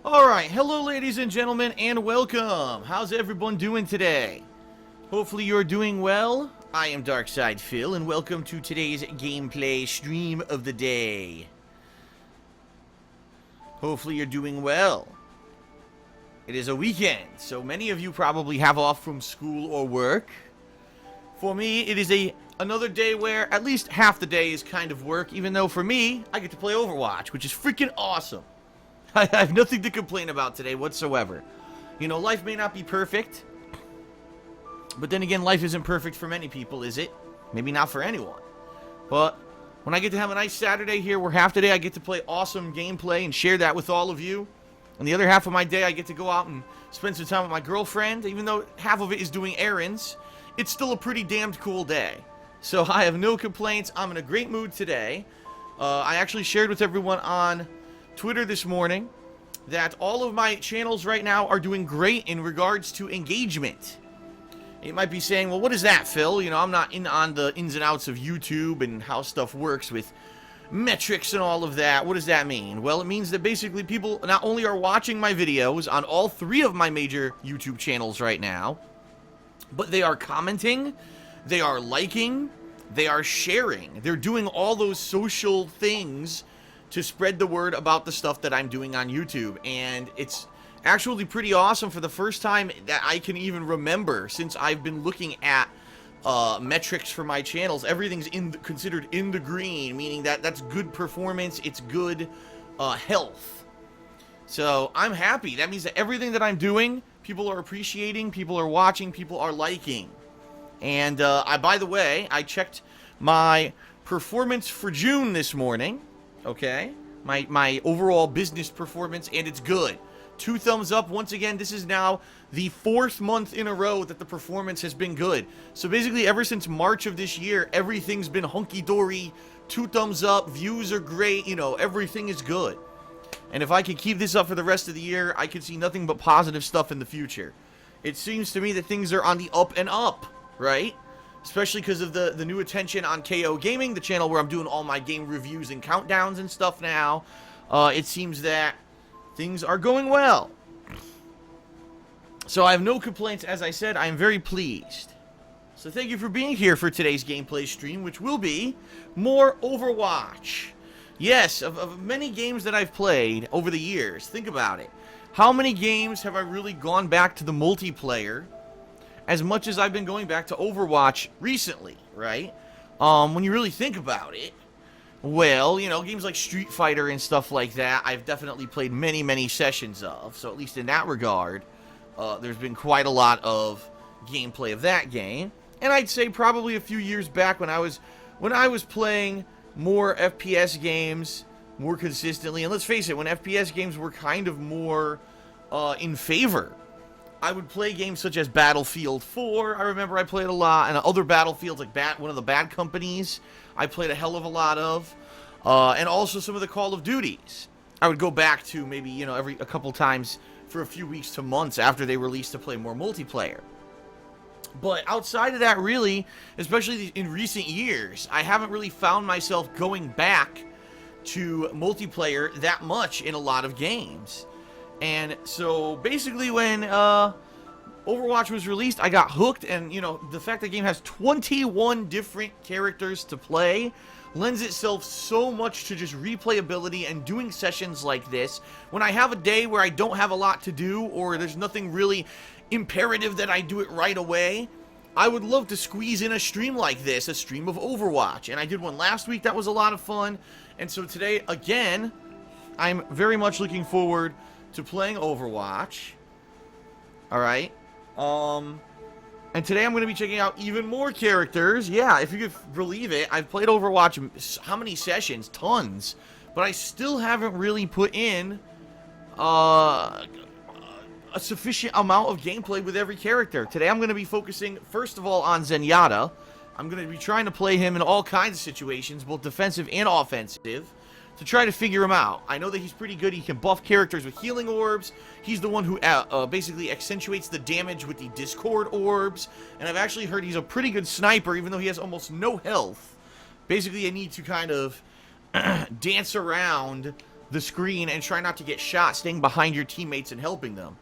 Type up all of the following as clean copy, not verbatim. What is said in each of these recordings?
Alright, hello ladies and gentlemen, and welcome! How's everyone doing today? Hopefully you're doing well. I am Darkside Phil, and welcome to today's gameplay stream of the day. Hopefully you're doing well. It is a weekend, so many of you probably have off from school or work. For me, it is another day where at least half the day is kind of work, even though for me, I get to play Overwatch, which is freaking awesome. I have nothing to complain about today whatsoever. You know, life may not be perfect, but then again, life isn't perfect for many people, is it? Maybe not for anyone. But when I get to have a nice Saturday here where half the day I get to play awesome gameplay and share that with all of you, and the other half of my day I get to go out and spend some time with my girlfriend, even though half of it is doing errands, it's still a pretty damned cool day. So I have no complaints. I'm in a great mood today. I actually shared with everyone on Twitter this morning that all of my channels right now are doing great in regards to engagement. You might be saying, well, what is that, Phil? You know, I'm not on the ins and outs of YouTube and how stuff works with metrics and all of that. What does that mean? Well, it means that basically people not only are watching my videos on all three of my major YouTube channels right now, but they are commenting, they are liking, they are sharing. They're doing all those social things to spread the word about the stuff that I'm doing on YouTube. And it's actually pretty awesome for the first time that I can even remember since I've been looking at metrics for my channels. Everything's considered in the green, meaning that that's good performance, it's good health. So I'm happy. That means that everything that I'm doing, people are appreciating, people are watching, people are liking. And by the way, I checked my performance for June this morning. Okay, my overall business performance, and it's good. 2 thumbs up. Once again, this is now the 4th month in a row that the performance has been good. So basically, ever since March of this year, everything's been hunky-dory, 2 thumbs up, views are great, you know, everything is good. And if I could keep this up for the rest of the year, I could see nothing but positive stuff in the future. It seems to me that things are on the up and up, right? Especially because of the new attention on KO Gaming, the channel where I'm doing all my game reviews and countdowns and stuff now. It seems that things are going well. So I have no complaints. As I said, I am very pleased. So thank you for being here for today's gameplay stream, which will be more Overwatch. Yes, of many games that I've played over the years, think about it. How many games have I really gone back to the multiplayer as much as I've been going back to Overwatch recently, right? When you really think about it, well, you know, games like Street Fighter and stuff like that, I've definitely played many, many sessions of. So at least in that regard, there's been quite a lot of gameplay of that game. And I'd say probably a few years back when I was playing more FPS games more consistently, and let's face it, when FPS games were kind of more in favor, I would play games such as Battlefield 4, I remember I played a lot, and other Battlefields like one of the Bad Companies, I played a hell of a lot of, and also some of the Call of Duties. I would go back to maybe, you know, a couple times for a few weeks to months after they released to play more multiplayer. But outside of that, really, especially in recent years, I haven't really found myself going back to multiplayer that much in a lot of games. And so basically when Overwatch was released, I got hooked, and you know, the fact that the game has 21 different characters to play lends itself so much to just replayability and doing sessions like this. When I have a day where I don't have a lot to do, or there's nothing really imperative that I do it right away, I would love to squeeze in a stream like this, a stream of Overwatch. And I did one last week that was a lot of fun. And so today, again, I'm very much looking forward to playing Overwatch. Alright. And today I'm going to be checking out even more characters. Yeah, if you could believe it, I've played Overwatch how many sessions? Tons. But I still haven't really put in a sufficient amount of gameplay with every character. Today I'm going to be focusing, first of all, on Zenyatta. I'm going to be trying to play him in all kinds of situations, both defensive and offensive, to try to figure him out. I know that he's pretty good. He can buff characters with healing orbs. He's the one who basically accentuates the damage with the Discord orbs. And I've actually heard he's a pretty good sniper, even though he has almost no health. Basically, I need to kind of dance around the screen and try not to get shot, staying behind your teammates and helping them.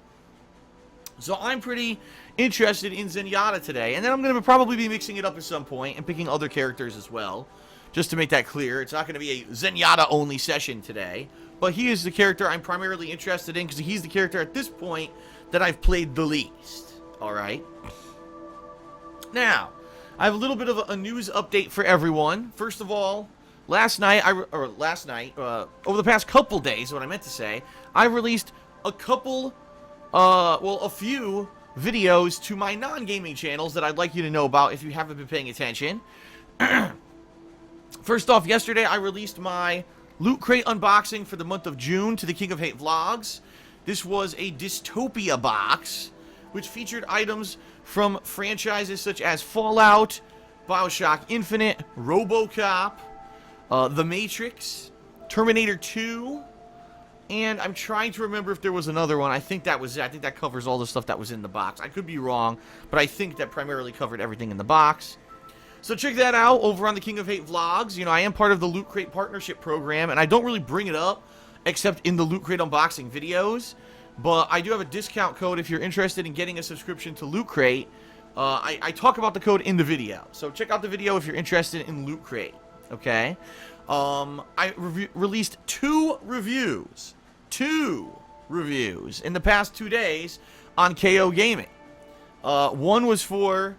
So I'm pretty interested in Zenyatta today, and then I'm going to probably be mixing it up at some point and picking other characters as well, just to make that clear. It's not going to be a Zenyatta-only session today, but he is the character I'm primarily interested in because he's the character at this point that I've played the least. Alright? Now, I have a little bit of a news update for everyone. First of all, over the past couple days, what I meant to say, I released a few videos to my non-gaming channels that I'd like you to know about if you haven't been paying attention. First off, yesterday I released my Loot Crate unboxing for the month of June to the King of Hate vlogs. This was a Dystopia box, which featured items from franchises such as Fallout, BioShock Infinite, RoboCop, The Matrix, Terminator 2, and I'm trying to remember if there was another one. I think that was it. I think that covers all the stuff that was in the box. I could be wrong, but I think that primarily covered everything in the box. So check that out over on the King of Hate vlogs. You know, I am part of the Loot Crate partnership program, and I don't really bring it up except in the Loot Crate unboxing videos. But I do have a discount code if you're interested in getting a subscription to Loot Crate. I talk about the code in the video. So check out the video if you're interested in Loot Crate. Okay? I released two reviews in the past 2 days on KO Gaming. One was for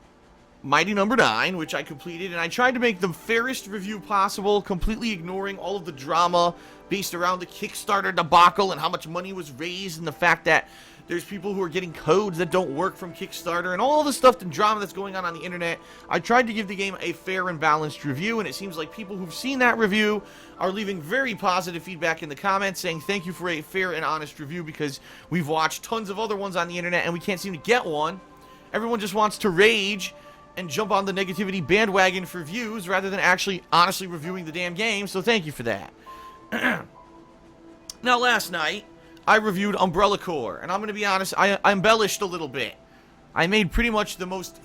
Mighty Number 9, which I completed, and I tried to make the fairest review possible, completely ignoring all of the drama based around the Kickstarter debacle and how much money was raised and the fact that there's people who are getting codes that don't work from Kickstarter and all the stuff and drama that's going on the internet. I tried to give the game a fair and balanced review, and it seems like people who've seen that review are leaving very positive feedback in the comments saying thank you for a fair and honest review because we've watched tons of other ones on the internet and we can't seem to get one. Everyone just wants to rage and jump on the negativity bandwagon for views rather than actually honestly reviewing the damn game, so thank you for that. Now, last night, I reviewed Umbrella Corps, and I'm going to be honest, I embellished a little bit. I made pretty much the most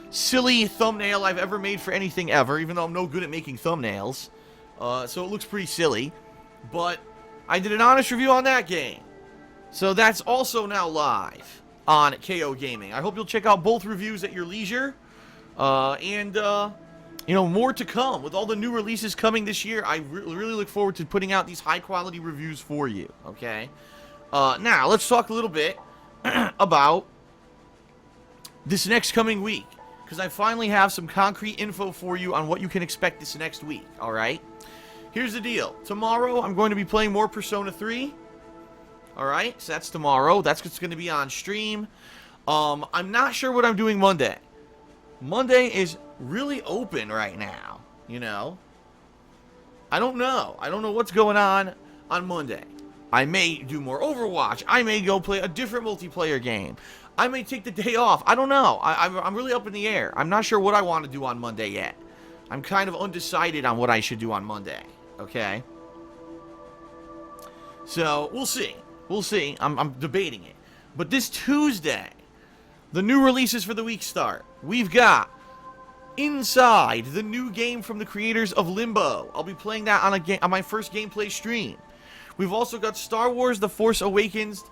silly thumbnail I've ever made for anything ever, even though I'm no good at making thumbnails. So it looks pretty silly. But I did an honest review on that game. So that's also now live on KO Gaming. I hope you'll check out both reviews at your leisure. You know, more to come. With all the new releases coming this year, I really look forward to putting out these high-quality reviews for you, okay? Now, let's talk a little bit about this next coming week, because I finally have some concrete info for you on what you can expect this next week, alright? Here's the deal. Tomorrow, I'm going to be playing more Persona 3, alright? So that's tomorrow. That's what's going to be on stream. I'm not sure what I'm doing Monday. Monday is really open right now, you know. I don't know. I don't know what's going on Monday. I may do more Overwatch. I may go play a different multiplayer game. I may take the day off. I don't know. I'm really up in the air. I'm not sure what I want to do on Monday yet. I'm kind of undecided on what I should do on Monday, okay? So, we'll see. We'll see. I'm debating it. But this Tuesday, the new releases for the week start. We've got Inside, the new game from the creators of Limbo. I'll be playing that on my first gameplay stream. We've also got Star Wars The Force Awakens,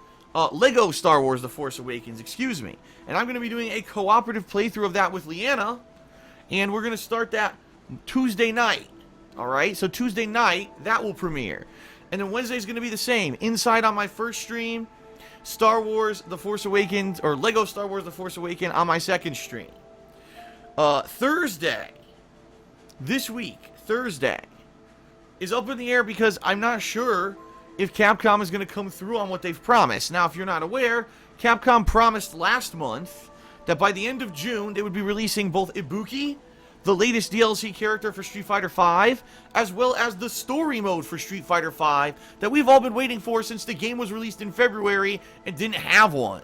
Lego Star Wars The Force Awakens, excuse me. And I'm going to be doing a cooperative playthrough of that with Leanna, and we're going to start that Tuesday night. Alright, so Tuesday night, that will premiere. And then Wednesday's going to be the same. Inside on my first stream, Star Wars The Force Awakens, or Lego Star Wars The Force Awakens on my second stream. Thursday, this week, Thursday, is up in the air because I'm not sure if Capcom is going to come through on what they've promised. Now, if you're not aware, Capcom promised last month that by the end of June, they would be releasing both Ibuki, the latest DLC character for Street Fighter V, as well as the story mode for Street Fighter V that we've all been waiting for since the game was released in February and didn't have one.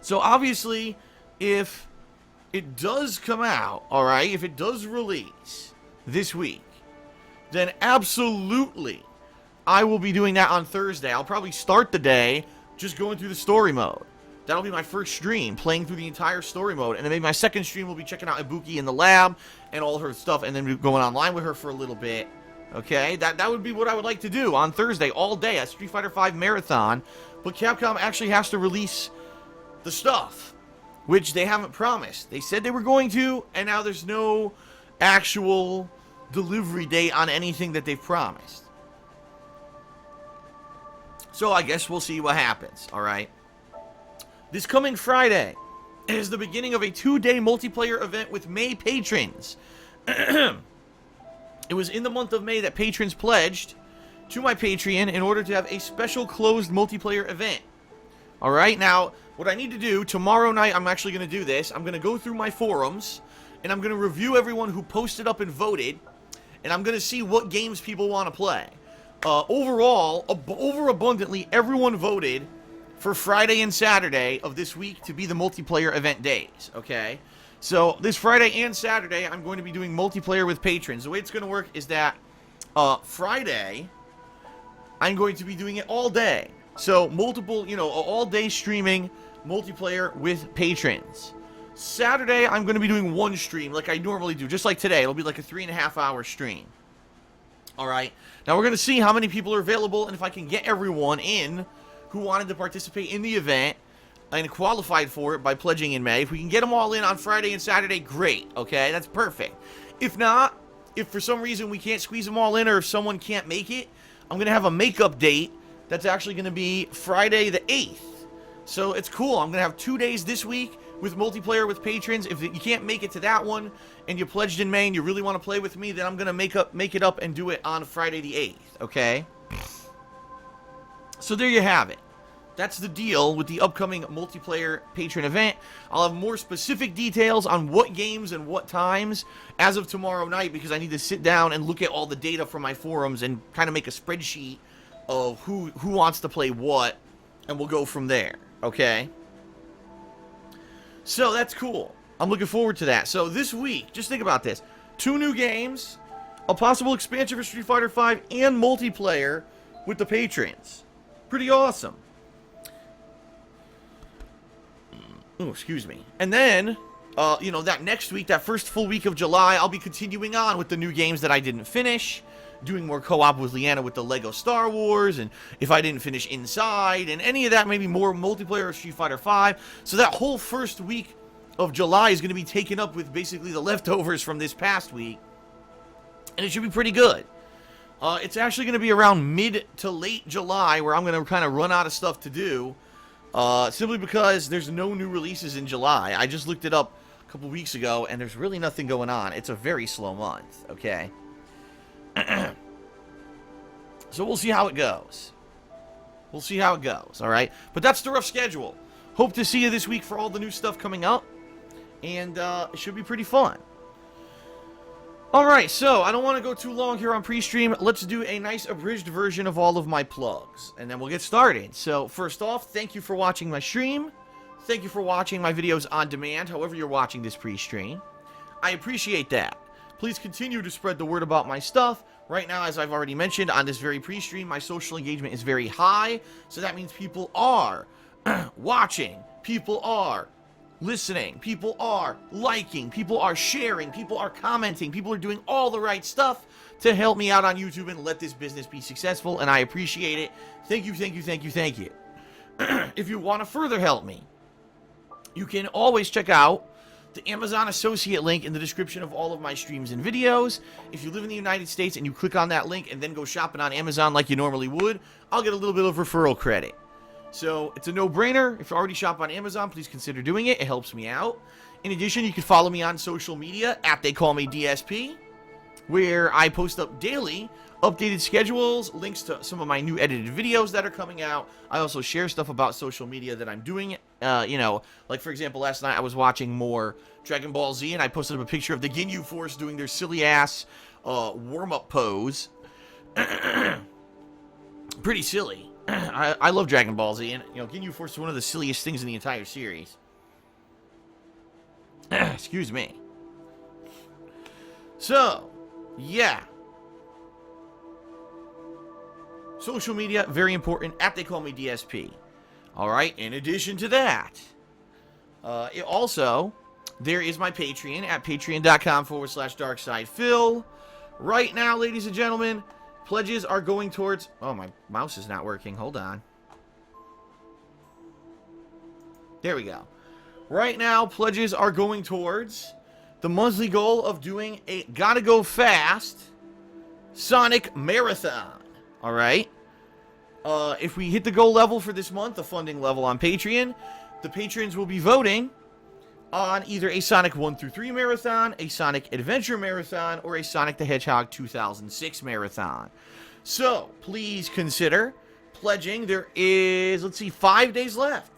So obviously, if it does come out, alright, if it does release this week, then absolutely I will be doing that on Thursday. I'll probably start the day just going through the story mode. That'll be my first stream, playing through the entire story mode. And then maybe my second stream will be checking out Ibuki in the lab and all her stuff, and then going online with her for a little bit. Okay, that would be what I would like to do on Thursday, all day, a Street Fighter V marathon. But Capcom actually has to release the stuff, which they haven't promised. They said they were going to, and now there's no actual delivery date on anything that they've promised. So I guess we'll see what happens, alright? This coming Friday is the beginning of a 2-day multiplayer event with May patrons. It was in the month of May that patrons pledged to my Patreon in order to have a special closed multiplayer event. Alright, now, what I need to do, tomorrow night I'm actually going to do this. I'm going to go through my forums, and I'm going to review everyone who posted up and voted, and I'm going to see what games people want to play. Overall, overabundantly, everyone voted for Friday and Saturday of this week to be the multiplayer event days, okay? So, this Friday and Saturday, I'm going to be doing multiplayer with patrons. The way it's going to work is that Friday, I'm going to be doing it all day. So, multiple, all-day streaming multiplayer with patrons. Saturday, I'm going to be doing one stream like I normally do, just like today. It'll be like a 3.5-hour stream. Alright, now we're going to see how many people are available and if I can get everyone in who wanted to participate in the event and qualified for it by pledging in May. If we can get them all in on Friday and Saturday, great, okay? That's perfect. If not, if for some reason we can't squeeze them all in or if someone can't make it, I'm going to have a makeup date that's actually going to be Friday the 8th. So it's cool. I'm going to have 2 days this week with multiplayer with patrons. If you can't make it to that one and you pledged in May and you really want to play with me, then I'm going to make it up and do it on Friday the 8th, okay? So there you have it. That's the deal with the upcoming multiplayer patron event. I'll have more specific details on what games and what times as of tomorrow night because I need to sit down and look at all the data from my forums and kind of make a spreadsheet of who wants to play what, and we'll go from there, okay? So that's cool. I'm looking forward to that. So this week, just think about this. 2 new games, a possible expansion for Street Fighter V, and multiplayer with the patrons. Pretty awesome. Oh, excuse me. And then, that next week, that first full week of July, I'll be continuing on with the new games that I didn't finish, doing more co-op with Leanna with the Lego Star Wars, and if I didn't finish Inside, and any of that, maybe more multiplayer of Street Fighter V. So that whole first week of July is going to be taken up with basically the leftovers from this past week, and it should be pretty good. It's actually going to be around mid to late July where I'm going to kind of run out of stuff to do. Simply because there's no new releases in July. I just looked it up a couple weeks ago, and there's really nothing going on. It's a very slow month, okay? So we'll see how it goes. We'll see how it goes, alright? But that's the rough schedule. Hope to see you this week for all the new stuff coming up. And it should be pretty fun. Alright, so I don't want to go too long here on pre-stream. Let's do a nice abridged version of all of my plugs, and then we'll get started. So, first off, thank you for watching my stream. Thank you for watching my videos on demand, however you're watching this pre-stream. I appreciate that. Please continue to spread the word about my stuff. Right now, as I've already mentioned, on this very pre-stream, my social engagement is very high, so that means people are watching, people are listening, people are liking, people are sharing, people are commenting, people are doing all the right stuff to help me out on YouTube and let this business be successful, and I appreciate it. Thank you, thank you, thank you, thank you. If you want to further help me, you can always check out the Amazon associate link in the description of all of my streams and videos. If you live in the United States and you click on that link and then go shopping on Amazon like you normally would, I'll get a little bit of referral credit. So, it's a no-brainer. If you already shop on Amazon, please consider doing it. It helps me out. In addition, you can follow me on social media at TheyCallMeDSP, where I post up daily updated schedules, links to some of my new edited videos that are coming out. I also share stuff about social media that I'm doing. Like, for example, last night I was watching more Dragon Ball Z, and I posted up a picture of the Ginyu Force doing their silly-ass warm-up pose. Pretty silly. I love Dragon Ball Z, and, Ginyu Force is one of the silliest things in the entire series. Excuse me. So, yeah. Social media, very important, at TheyCallMeDSP. Alright, in addition to that, there is my Patreon at patreon.com/DarksidePhil, Right now, ladies and gentlemen, pledges are going towards... Oh, my mouse is not working. Hold on. There we go. Right now, pledges are going towards the monthly goal of doing a Gotta Go Fast Sonic Marathon. Alright? If we hit the goal level for this month, the funding level on Patreon, the patrons will be voting on either a Sonic 1 through 3 marathon, a Sonic Adventure marathon, or a Sonic the Hedgehog 2006 marathon. So, please consider pledging. There is, let's see, 5 days left.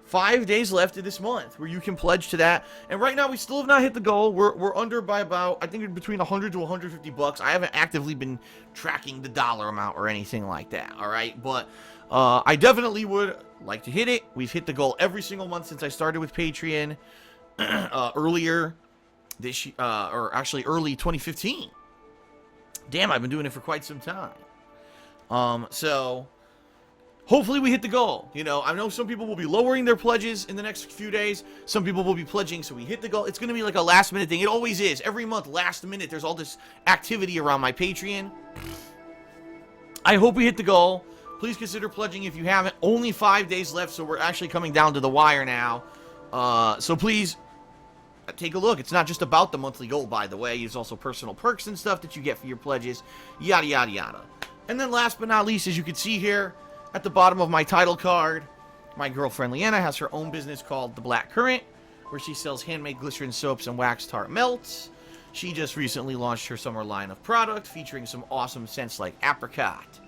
5 days left of this month where you can pledge to that. And right now, we still have not hit the goal. We're under by about, I think, between 100 to 150 bucks. I haven't actively been tracking the dollar amount or anything like that, all right? But I definitely would like to hit it. We've hit the goal every single month since I started with Patreon earlier this year, or actually early 2015. Damn, I've been doing it for quite some time. So... hopefully we hit the goal. You know, I know some people will be lowering their pledges in the next few days. Some people will be pledging, so we hit the goal. It's going to be like a last-minute thing. It always is. Every month, last minute, there's all this activity around my Patreon. I hope we hit the goal. Please consider pledging if you haven't. Only 5 days left, so we're actually coming down to the wire now. So please, take a look. It's not just about the monthly goal, by the way. There's also personal perks and stuff that you get for your pledges. Yada, yada, yada. And then last but not least, as you can see here, at the bottom of my title card, my girlfriend Leanna has her own business called The Black Currant, where she sells handmade glycerin soaps and wax tart melts. She just recently launched her summer line of product, featuring some awesome scents like apricot,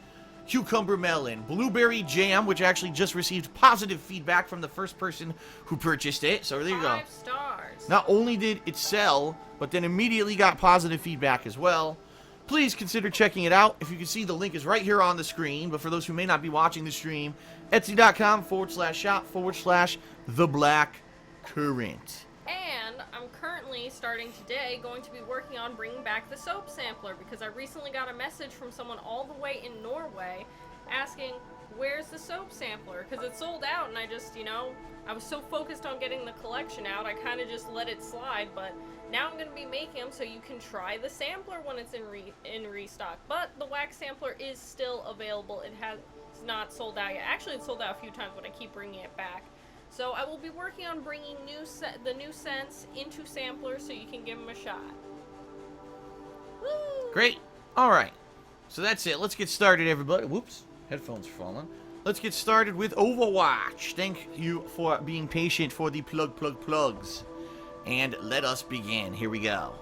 cucumber melon, blueberry jam, which actually just received positive feedback from the first person who purchased it. So there you go. 5 stars. Not only did it sell, but then immediately got positive feedback as well. Please consider checking it out. If you can see, the link is right here on the screen. But for those who may not be watching the stream, Etsy.com/shop/TheBlackCurrant. And I'm currently, starting today, going to be working on bringing back the soap sampler, because I recently got a message from someone all the way in Norway asking, where's the soap sampler? Because it's sold out, and I just, you know, I was so focused on getting the collection out, I kind of just let it slide. But now I'm going to be making them so you can try the sampler when it's in restock. But the wax sampler is still available. It's not sold out yet. Actually, it's sold out a few times, but I keep bringing it back. So I will be working on bringing the new scents into samplers so you can give them a shot. Woo! Great. All right. So that's it. Let's get started, everybody. Whoops. Headphones are falling. Let's get started with Overwatch. Thank you for being patient for the plugs. And let us begin. Here we go.